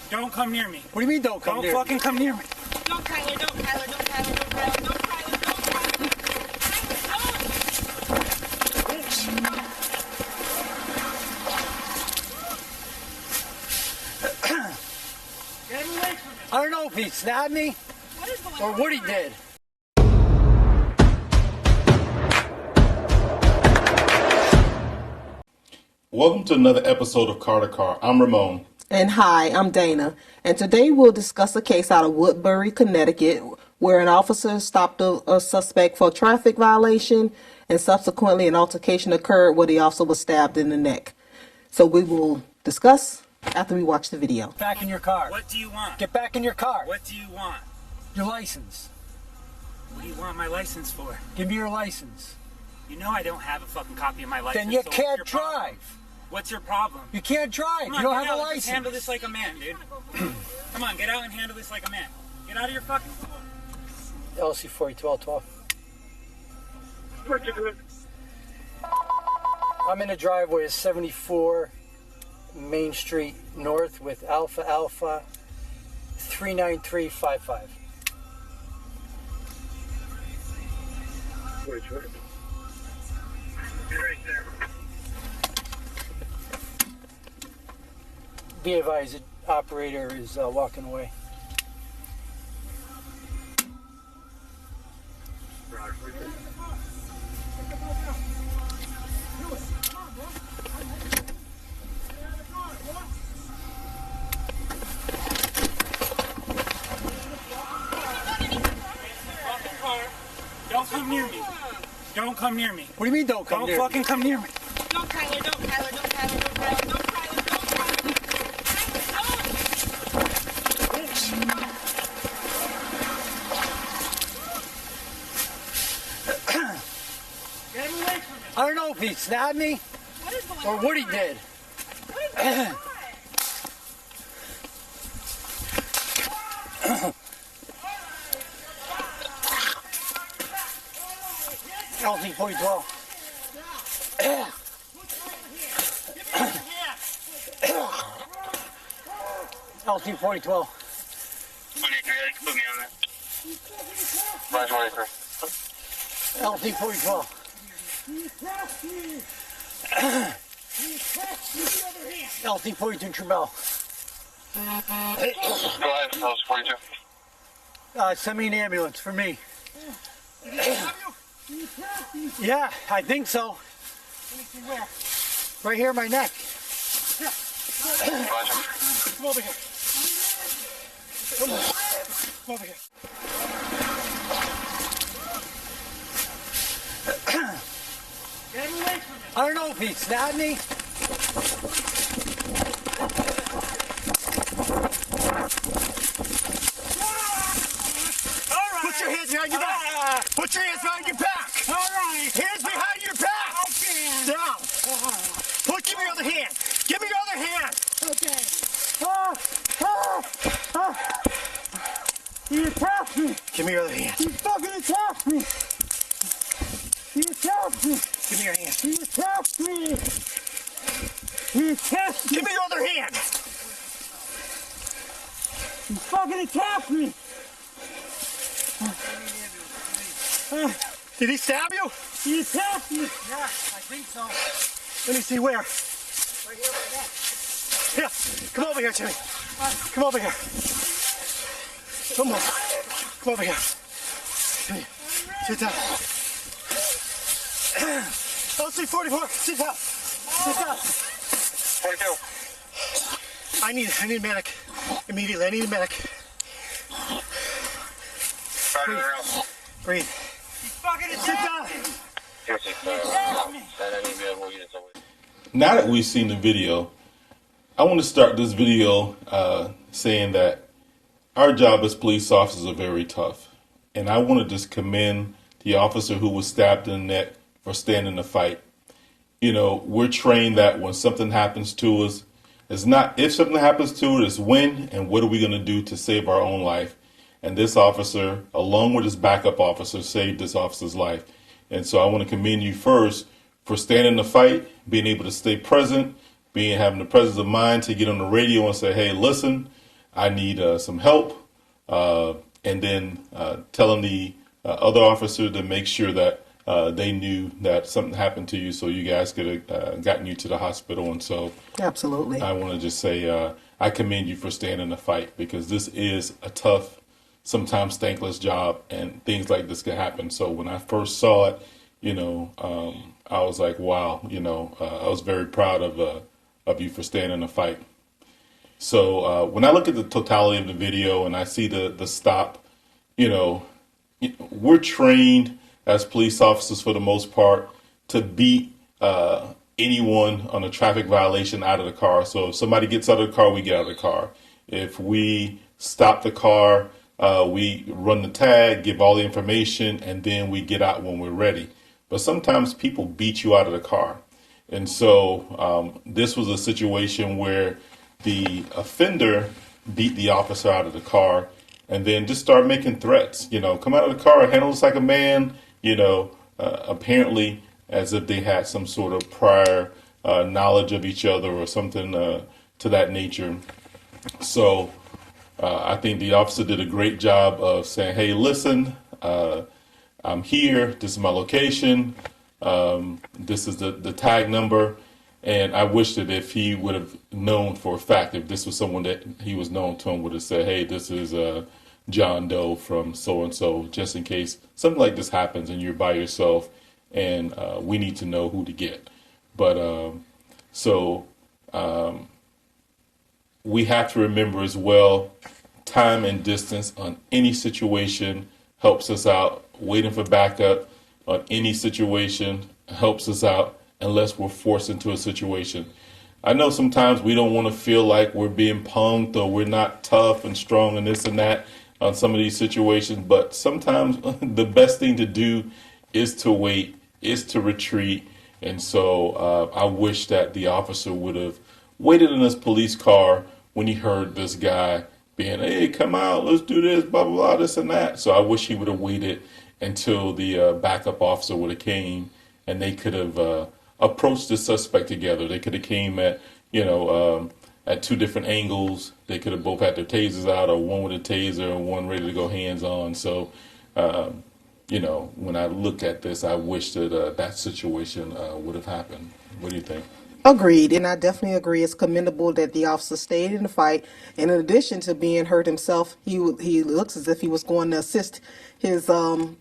Don't come near me. What do you mean don't come near me? Don't fucking come near me. Don't Kyler, don't Kyler, don't Kyler, don't Kyler, don't Kyler, don't Kyler. Get him away from me. I don't know if he stabbed me What is going or on? what he did. Welcome to another episode of Car to Car. I'm Ramon. And hi, I'm Dana. And today we'll discuss a case out of Woodbury, Connecticut, where an officer stopped a suspect for a traffic violation and subsequently an altercation occurred where the officer was stabbed in the neck. So we will discuss after we watch the video. Back in your car. What do you want? Get back in your car. What do you want? Your license. What do you want my license for? Give me your license. You know I don't have a fucking copy of my license. Then you so what's can't your problem? drive. What's your problem? You can't drive. Come You on, don't get have a out and license. just handle this like a man, dude. Come on, get out and handle this like a man. Get out of your fucking car. LC 401212. I'm in the driveway of 74 Main Street North with Alpha 39355. Be advised, the operator is walking away. Don't come near me. Don't come near me. What do you mean don't come Don't near me? fucking come near me. Don't Kyler, don't Kyler, don't Kyler, don't Kyler, don't Kyler, don't Get him away from me. I don't know if he stabbed me What is going or on? what he did. What is going on? LC 4012. LC 4012. Put me on that. Roger, Roger. LC 4012. LC 42 Trubel. Go ahead, that was 42. Send me an ambulance for me. Yeah, I think so. Right here in my neck. Roger. Come over here. Come over here. Get him away from me. I don't know if he stabbed me. All right. Put your hands behind your back. Put your hands behind your back. All right. Hands behind your back. Okay. Down. Give me your other hand. Give me your other hand. Okay. He attacked me. Give me your other hand. He fucking attacked me. He attacked me. Give me your hand. He attacked me. He attacked me. Give me your other hand. He fucking attacked me. Did he stab you? He attacked me. Yeah, I think so. Let me see where. Right here, right there. Here, come over here, Jimmy. Come over here. Come on. Come over here. Jimmy, sit down. LC 44, sit down. Sit down. 42. I need a medic. Immediately, I need a medic. Roger, Roger. Breathe. He fucking Sit attacked down. me. Here's the, that any available units over. Now that we've seen the video, I want to start this video saying that our job as police officers are very tough. And I want to just commend the officer who was stabbed in the neck for standing the fight. You know, we're trained that when something happens to us, it's not if something happens to it, it's when and what are we going to do to save our own life. And this officer, along with his backup officer, saved this officer's life. And so I want to commend you first for standing the fight, being able to stay present, having the presence of mind to get on the radio and say, hey, listen, I need some help, and then telling the other officer to make sure that they knew that something happened to you, so you guys could have gotten you to the hospital. And so, Absolutely. I want to just say I commend you for staying in the fight, because this is a tough, sometimes thankless job, and things like this can happen. So when I first saw it, I was like, wow, I was very proud of you for staying in the fight. So when I look at the totality of the video and I see the stop, we're trained as police officers for the most part to beat anyone on a traffic violation out of the car. So if somebody gets out of the car, we get out of the car. If we stop the car, we run the tag, give all the information, and then we get out when we're ready. But sometimes people beat you out of the car. And so this was a situation where the offender beat the officer out of the car and then just started making threats. Come out of the car, handle us like a man, apparently as if they had some sort of prior knowledge of each other or something to that nature. So I think the officer did a great job of saying, hey, listen, I'm here. This is my location. This is the tag number. And I wish that if he would have known for a fact, if this was someone that he was known to, him would have said, hey, this is John Doe from so-and-so, just in case something like this happens and you're by yourself and we need to know who to get. But we have to remember as well, time and distance on any situation helps us out. Waiting for backup on any situation helps us out unless we're forced into a situation. I know sometimes we don't want to feel like we're being punked or we're not tough and strong and this and that on some of these situations, but sometimes the best thing to do is to wait, is to retreat. And so I wish that the officer would have waited in his police car when he heard this guy being, hey, come out, let's do this, blah, blah, blah, this and that. So I wish he would have waited until the backup officer would have came and they could have approached the suspect together. They could have came at, at two different angles. They could have both had their tasers out, or one with a taser and one ready to go hands on. So, when I look at this, I wish that that situation would have happened. What do you think? Agreed, and I definitely agree. It's commendable that the officer stayed in the fight, and in addition to being hurt himself, he looks as if he was going to assist his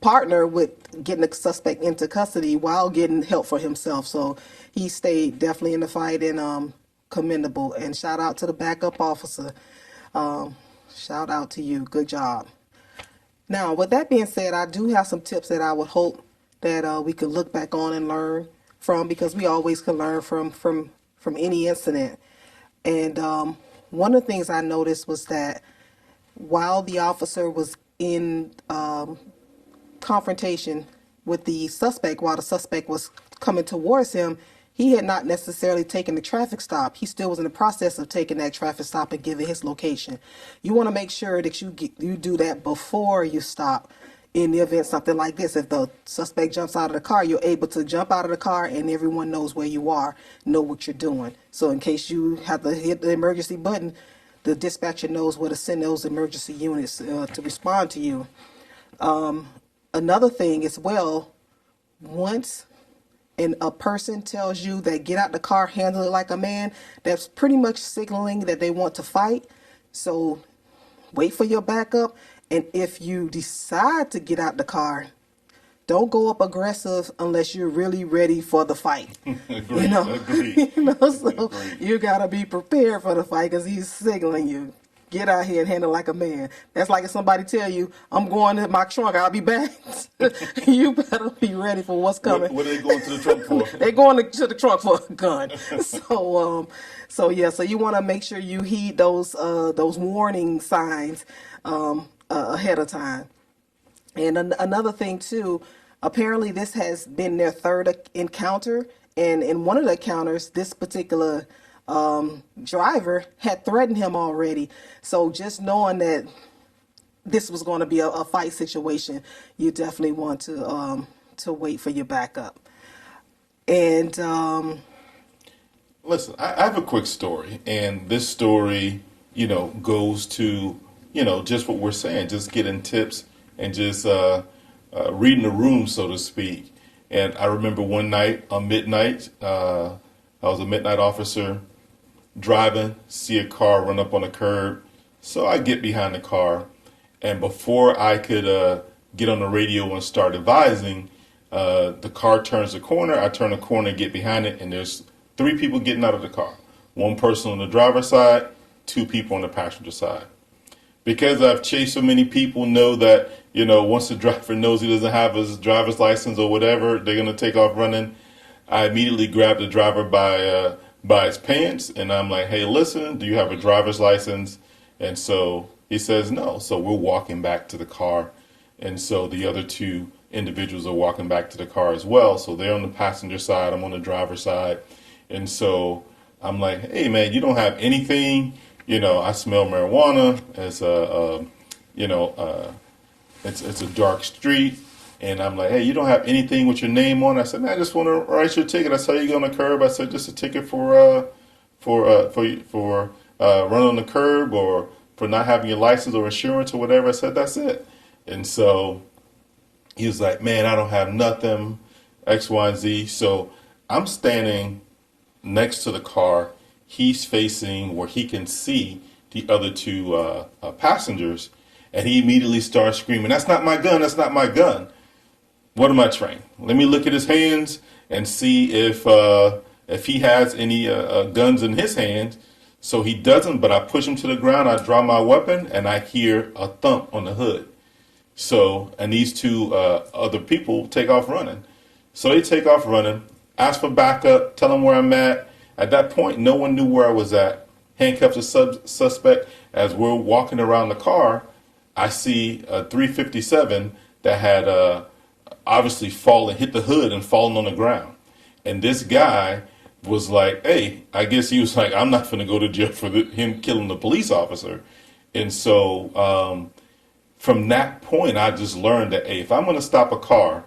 partner with getting the suspect into custody while getting help for himself. So he stayed definitely in the fight, and commendable. And shout out to the backup officer. Shout out to you. Good job. Now, with that being said, I do have some tips that I would hope that we could look back on and learn from, because we always can learn from any incident. And one of the things I noticed was that while the officer was in confrontation with the suspect, while the suspect was coming towards him, he had not necessarily taken the traffic stop. He still was in the process of taking that traffic stop and giving his location. You want to make sure that you do that before you stop. In the event something like this, if the suspect jumps out of the car, you're able to jump out of the car and everyone knows where you are, know what you're doing. So in case you have to hit the emergency button, the dispatcher knows where to send those emergency units to respond to you. Another thing as well, once a person tells you that get out the car, handle it like a man, that's pretty much signaling that they want to fight. So wait for your backup. And if you decide to get out the car, don't go up aggressive unless you're really ready for the fight. Agreed. So Agreed. you gotta be prepared for the fight because he's signaling you. Get out here and handle like a man. That's like if somebody tell you, I'm going to my trunk, I'll be back. You better be ready for what's coming. What are they going to the trunk for? They're going to the trunk for a gun. So you want to make sure you heed those warning signs ahead of time. And another thing too, apparently this has been their third encounter, and in one of the encounters, this particular driver had threatened him already. So just knowing that this was going to be a fight situation, you definitely want to wait for your backup. And listen, I have a quick story, and this story, goes to, just what we're saying, just getting tips and just reading the room, so to speak. And I remember one night on midnight, I was a midnight officer driving, see a car run up on a curb. So I get behind the car, and before I could get on the radio and start advising, the car turns the corner. I turn the corner and get behind it, and there's 3 people getting out of the car. 1 person on the driver's side, 2 people on the passenger side. Because I've chased so many people, know that, once the driver knows he doesn't have his driver's license or whatever, they're going to take off running. I immediately grabbed the driver by his pants, and I'm like, hey, listen, do you have a driver's license? And so he says no. So we're walking back to the car. And so the other 2 individuals are walking back to the car as well. So they're on the passenger side, I'm on the driver's side. And so I'm like, hey, man, you don't have anything. I smell marijuana. It's it's a dark street. And I'm like, hey, you don't have anything with your name on? I said, man, I just want to write your ticket. I saw you go on the curb. I said, just a ticket for running on the curb or for not having your license or insurance or whatever. I said, that's it. And so he was like, man, I don't have nothing, X, Y, and Z. So I'm standing next to the car. He's facing where he can see the other 2 passengers. And he immediately starts screaming, that's not my gun. That's not my gun. What am I trained? Let me look at his hands and see if he has any guns in his hands. So he doesn't, but I push him to the ground. I draw my weapon, and I hear a thump on the hood. So, and these 2 other people take off running. So they take off running, ask for backup, tell them where I'm at. At that point, no one knew where I was at. Handcuffed the suspect. As we're walking around the car, I see a 357 that had obviously hit the hood and fallen on the ground. And this guy was like, hey, I guess he was like, I'm not going to go to jail for him killing the police officer. And so from that point, I just learned that, hey, if I'm going to stop a car,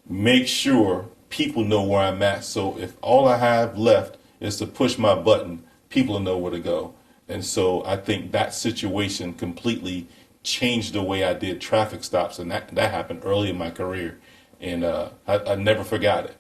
make sure people know where I'm at. So if all I have left is to push my button, people will know where to go. And so I think that situation completely changed the way I did traffic stops. And that happened early in my career. And I never forgot it.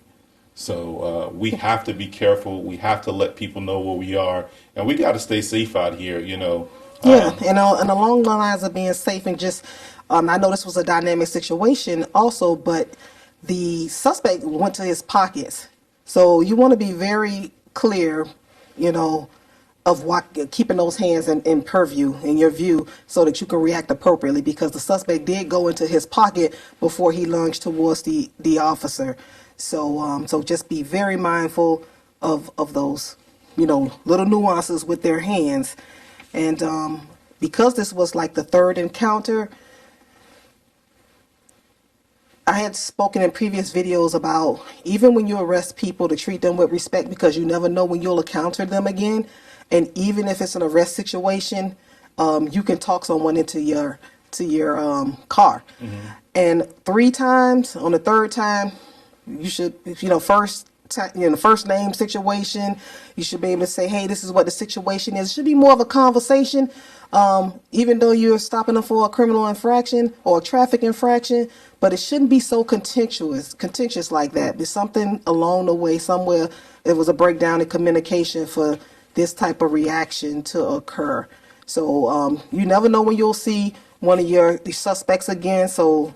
So we have to be careful. We have to let people know where we are. And we got to stay safe out here, Yeah, and along the lines of being safe and just, I know this was a dynamic situation also, but the suspect went to his pockets. So you want to be very clear, of what keeping those hands in purview, in your view, so that you can react appropriately, because the suspect did go into his pocket before he lunged towards the officer. So so just be very mindful of those, little nuances with their hands. And because this was like the 3rd encounter, I had spoken in previous videos about even when you arrest people, to treat them with respect, because you never know when you'll encounter them again. And even if it's an arrest situation, you can talk someone into your car. Mm-hmm. And 3 times, on the 3rd time, you should, first name situation, you should be able to say, hey, this is what the situation is. It should be more of a conversation, even though you're stopping them for a criminal infraction or a traffic infraction, but it shouldn't be so contentious like that. There's something along the way, somewhere there was a breakdown in communication for this type of reaction to occur. So you never know when you'll see one of the suspects again. So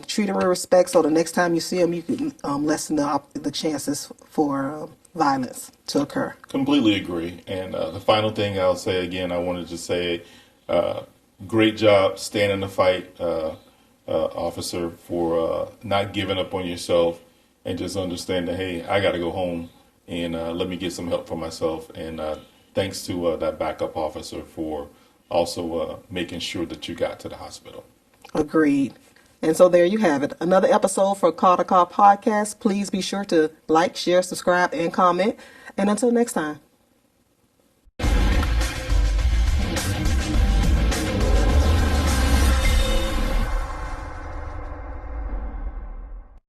treat them with respect, so the next time you see them, you can lessen the chances for violence to occur. Completely agree. And the final thing I'll say again, I wanted to say, great job staying in the fight, officer, for not giving up on yourself and just understanding, hey, I got to go home and let me get some help for myself. And thanks to that backup officer for also making sure that you got to the hospital. Agreed. And so there you have it. Another episode for Car to Car Podcast. Please be sure to like, share, subscribe, and comment. And until next time.